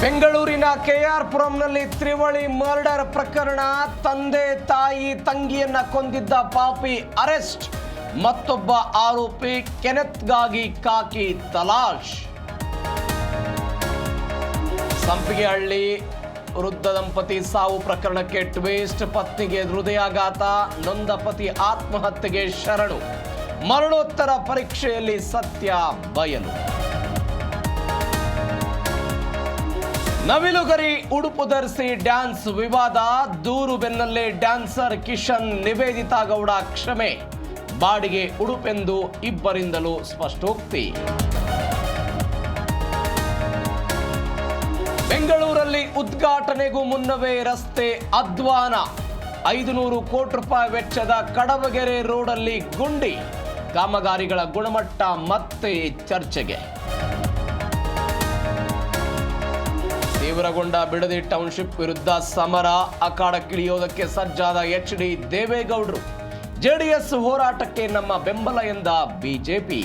ಬೆಂಗಳೂರಿನ ಕೆಆರ್ ಪುರಂನಲ್ಲಿ ತ್ರಿವಳಿ ಮರ್ಡರ್ ಪ್ರಕರಣ. ತಂದೆ ತಾಯಿ ತಂಗಿಯನ್ನ ಕೊಂದಿದ್ದ ಪಾಪಿ ಅರೆಸ್ಟ್. ಮತ್ತೊಬ್ಬ ಆರೋಪಿ ಕೆನೆತ್ಗಾಗಿ ಕಾಕಿ ತಲಾಶ್. ಸಂಪಿಗೆಹಳ್ಳಿ ವೃದ್ಧ ದಂಪತಿ ಸಾವು ಪ್ರಕರಣಕ್ಕೆ ಟ್ವಿಸ್ಟ್. ಪತ್ನಿಗೆ ಹೃದಯಾಘಾತ, ನೊಂದ ಪತಿ ಆತ್ಮಹತ್ಯೆಗೆ ಶರಣು. ಮರಣೋತ್ತರ ಪರೀಕ್ಷೆಯಲ್ಲಿ ಸತ್ಯ ಬಯಲು. ನವಿಲುಗರಿ ಉಡುಪು ಧರಿಸಿ ಡ್ಯಾನ್ಸ್ ವಿವಾದ. ದೂರು ಬೆನ್ನಲ್ಲೇ ಡ್ಯಾನ್ಸರ್ ಕಿಶನ್ ನಿವೇದಿತಾ ಗೌಡ ಕ್ಷಮೆ. ಬಾಡಿಗೆ ಉಡುಪೆಂದು ಇಬ್ಬರಿಂದಲೂ ಸ್ಪಷ್ಟೋಕ್ತಿ. ಬೆಂಗಳೂರಲ್ಲಿ ಉದ್ಘಾಟನೆಗೂ ಮುನ್ನವೇ ರಸ್ತೆ ಅಧ್ವಾನ. 500 ಕೋಟಿ ರೂಪಾಯಿ ವೆಚ್ಚದ ಕಡಬಗೆರೆ ರೋಡಲ್ಲಿ ಗುಂಡಿ. ಕಾಮಗಾರಿಗಳ ಗುಣಮಟ್ಟ ಮತ್ತೆ ಚರ್ಚೆಗೆ. ತೀವ್ರಗೊಂಡ ಬಿಡದಿ ಟೌನ್ಶಿಪ್ ವಿರುದ್ಧ ಸಮರ. ಅಖಾಡಕ್ಕಿಳಿಯೋದಕ್ಕೆ ಸಜ್ಜಾದ ಎಚ್.ಡಿ. ದೇವೇಗೌಡರು. ಜೆಡಿಎಸ್ ಹೋರಾಟಕ್ಕೆ ನಮ್ಮ ಬೆಂಬಲ ಎಂದ ಬಿಜೆಪಿ.